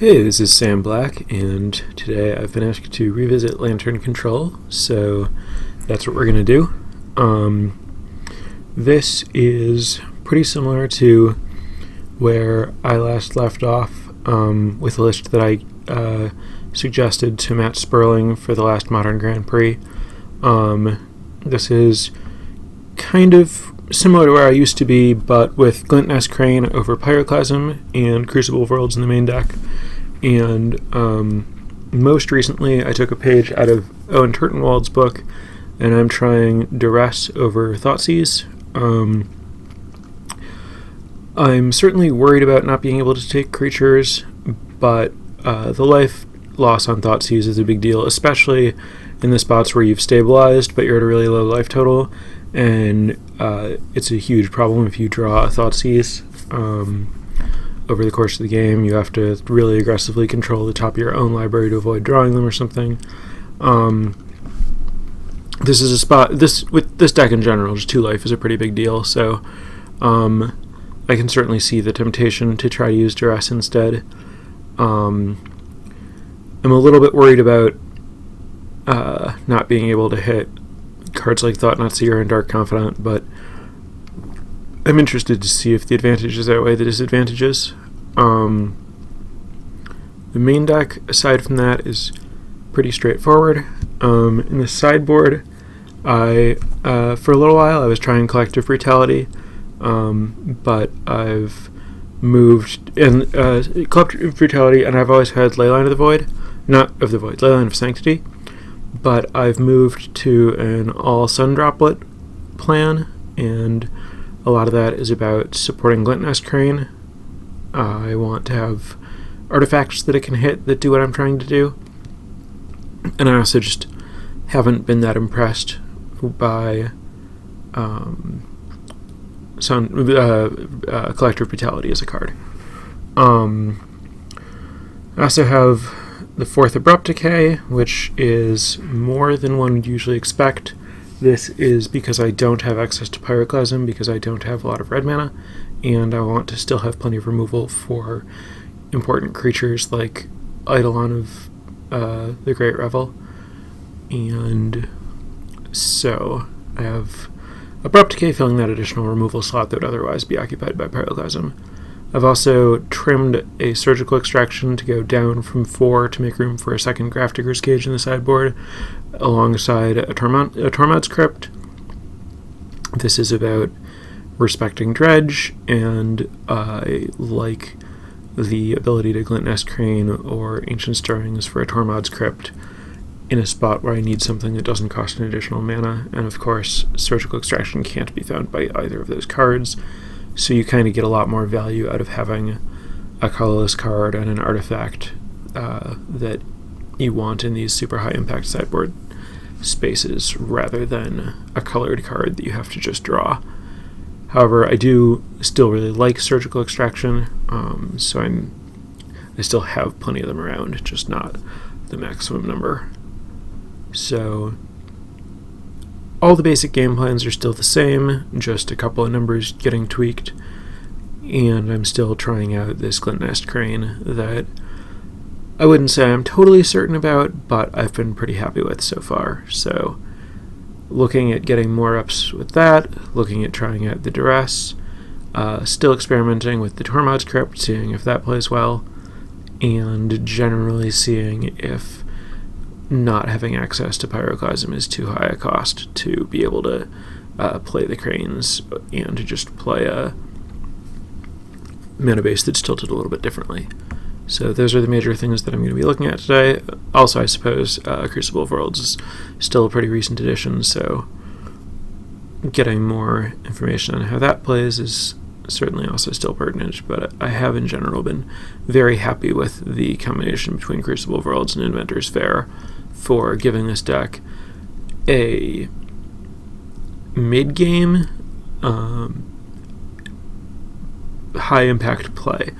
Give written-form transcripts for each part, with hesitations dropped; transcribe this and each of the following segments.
Hey, this is Sam Black, and today I've been asked to revisit Lantern Control, so that's what we're going to do. This is pretty similar to where I last left off with a list that I suggested to Matt Sperling for the last Modern Grand Prix. This is kind of similar to where I used to be, but with Glint Nest Crane over Pyroclasm and Crucible of Worlds in the main deck. And most recently, I took a page out of Owen Turtenwald's book, and I'm trying Duress over Thoughtseize. I'm certainly worried about not being able to take creatures, but the life loss on Thoughtseize is a big deal, especially in the spots where you've stabilized, but you're at a really low life total, and it's a huge problem if you draw a Thoughtseize. Over the course of the game, you have to really aggressively control the top of your own library to avoid drawing them or something. This is a spot, with this deck in general, just 2 life is a pretty big deal, so I can certainly see the temptation to try to use Duress instead. I'm a little bit worried about not being able to hit cards like Thought-Knot Seer and Dark Confidant, but I'm interested to see if the advantages outweigh the disadvantages. The main deck, aside from that, is pretty straightforward. In the sideboard, for a little while, I was trying Collective Brutality, but I've moved in Collective Brutality, and I've always had Leyline of the Void, not of the Void, Leyline of Sanctity, but I've moved to an all Sun Droplet plan, and a lot of that is about supporting Glint Nest Crane. I want to have artifacts that it can hit that do what I'm trying to do. And I also just haven't been that impressed by Collective Brutality as a card. I also have the 4th Abrupt Decay, which is more than one would usually expect. This is because I don't have access to Pyroclasm, because I don't have a lot of red mana, and I want to still have plenty of removal for important creatures like Eidolon of the Great Revel. And so I have Abrupt Decay filling that additional removal slot that would otherwise be occupied by Pyroclasm. I've also trimmed a Surgical Extraction to go down from 4 to make room for a second Grafdigger's Cage in the sideboard, alongside a Tormod's Crypt. This is about respecting Dredge, and I like the ability to Glint Nest Crane or Ancient Stirrings for a Tormod's Crypt in a spot where I need something that doesn't cost an additional mana, and of course Surgical Extraction can't be found by either of those cards. So you kind of get a lot more value out of having a colorless card and an artifact that you want in these super high impact sideboard spaces, rather than a colored card that you have to just draw. However, I do still really like Surgical Extraction, so I still have plenty of them around, just not the maximum number. So all the basic game plans are still the same, just a couple of numbers getting tweaked, and I'm still trying out this Glint Nest Crane that I wouldn't say I'm totally certain about, but I've been pretty happy with so far. So looking at getting more ups with that, looking at trying out the Duress, still experimenting with the Tormod's Crypt, seeing if that plays well, and generally seeing if not having access to Pyroclasm is too high a cost to be able to play the Cranes and to just play a mana base that's tilted a little bit differently. So those are the major things that I'm going to be looking at today. Also, I suppose Crucible of Worlds is still a pretty recent addition, so getting more information on how that plays is certainly also still pertinent, but I have in general been very happy with the combination between Crucible of Worlds and Inventor's Fair for giving this deck a mid-game high-impact play.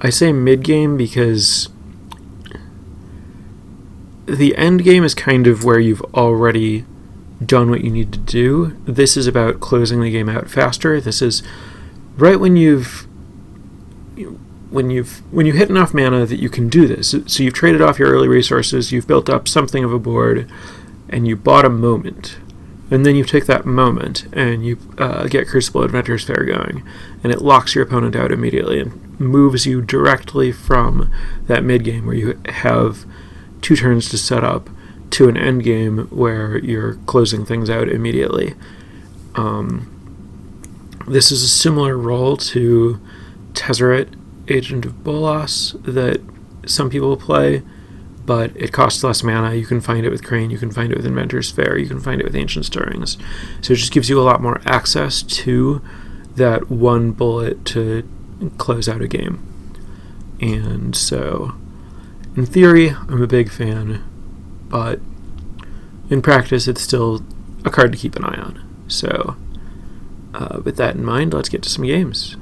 I say mid-game because the end game is kind of where you've already done what you need to do. This is about closing the game out faster. This is right when you've when you hit enough mana that you can do this, so you've traded off your early resources, you've built up something of a board, and you bought a moment, and then you take that moment and you get Crucible Adventurer's Fair going, and it locks your opponent out immediately and moves you directly from that mid game where you have 2 turns to set up to an end game where you're closing things out immediately. This is a similar role to Tezzeret, Agent of Bolas, that some people play, but it costs less mana. You can find it with Crane, you can find it with Inventor's Fair, you can find it with Ancient Stirrings. So it just gives you a lot more access to that one bullet to close out a game. And so, in theory, I'm a big fan, but in practice, it's still a card to keep an eye on. So, with that in mind, let's get to some games.